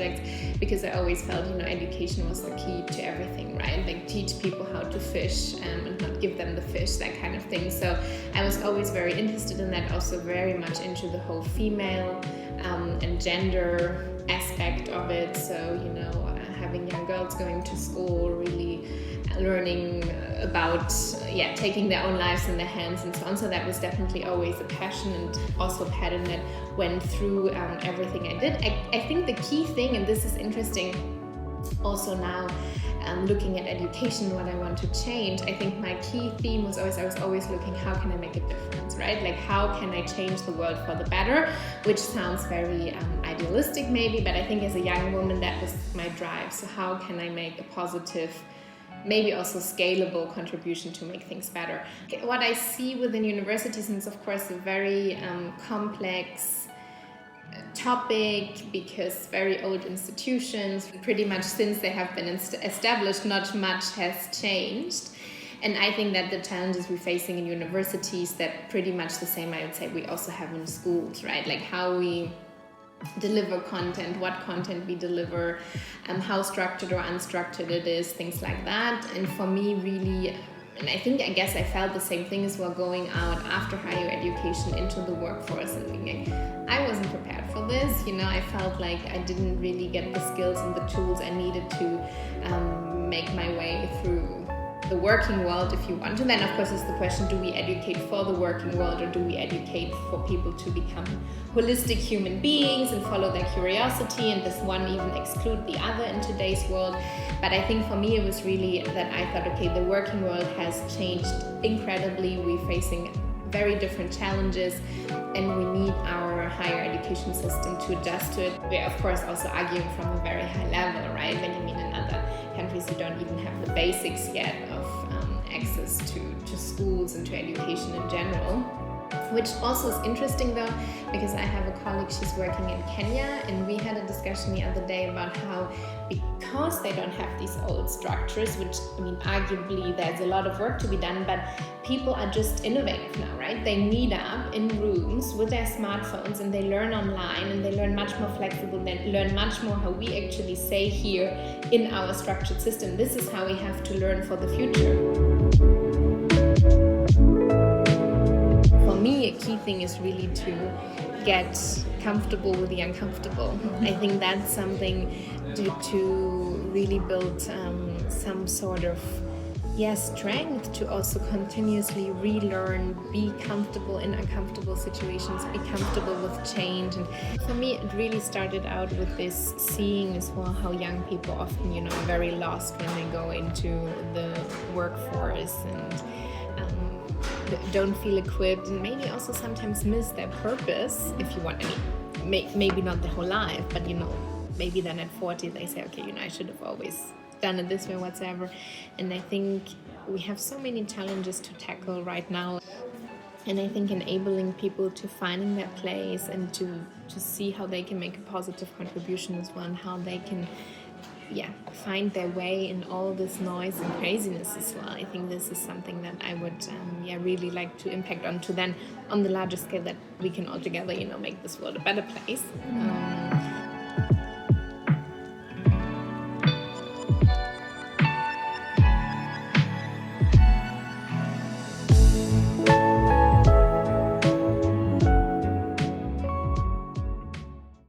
projects, because I always felt, education was the key to everything, right? Like teach people how to fish and not give them the fish, that kind of thing. So I was always very interested in that, also very much into the whole female and gender aspect of it. So, having young girls going to school, really learning about taking their own lives in their hands and so on. So that was definitely always a passion, and also a pattern that went through everything I did. I think the key thing, and this is interesting also now, looking at education, what I want to change, I think my key theme was always, I was always looking, how can I make a difference, right? Like, how can I change the world for the better? Which sounds very idealistic maybe, but I think as a young woman, that was my drive. So how can I make a positive, maybe also scalable contribution to make things better? What I see within universities, and it's of course a very complex topic, because very old institutions, pretty much since they have been established, not much has changed. And I think that the challenges we're facing in universities, that pretty much the same, I would say, we also have in schools, right? Like how we deliver content, what content we deliver, how structured or unstructured it is, things like that. And for me, really, and I guess I felt the same thing as well, going out after higher education into the workforce and thinking, I wasn't prepared for this. I felt like I didn't really get the skills and the tools I needed to make my way through the working world, if you want to. Then of course is the question, do we educate for the working world, or do we educate for people to become holistic human beings and follow their curiosity, and does one even exclude the other in today's world? But I think for me it was really that I thought, okay, the working world has changed incredibly. We're facing very different challenges, and we need our higher education system to adjust to it. We're of course also arguing from a very high level, right? When in other countries you don't even have the basics yet of access to schools and to education in general. Which also is interesting though, because I have a colleague, she's working in Kenya, and we had a discussion the other day about how, because they don't have these old structures, which arguably there's a lot of work to be done, but people are just innovative now, right? They meet up in rooms with their smartphones and they learn online, and they learn much more flexible, they learn much more how we actually say here in our structured system. This is how we have to learn for the future. For me, a key thing is really to get comfortable with the uncomfortable. I think that's something to really build some sort of strength to also continuously relearn, be comfortable in uncomfortable situations, be comfortable with change. And for me, it really started out with this seeing as well how young people often, are very lost when they go into the workforce and don't feel equipped, and maybe also sometimes miss their purpose, if you want. Maybe not their whole life, but maybe then at 40 they say, okay, I should have always done it this way, whatsoever. And I think we have so many challenges to tackle right now, and I think enabling people to finding their place and to see how they can make a positive contribution as well, and how they can find their way in all this noise and craziness as well. I think this is something that I would really like to impact on, to then on the larger scale that we can all together make this world a better place.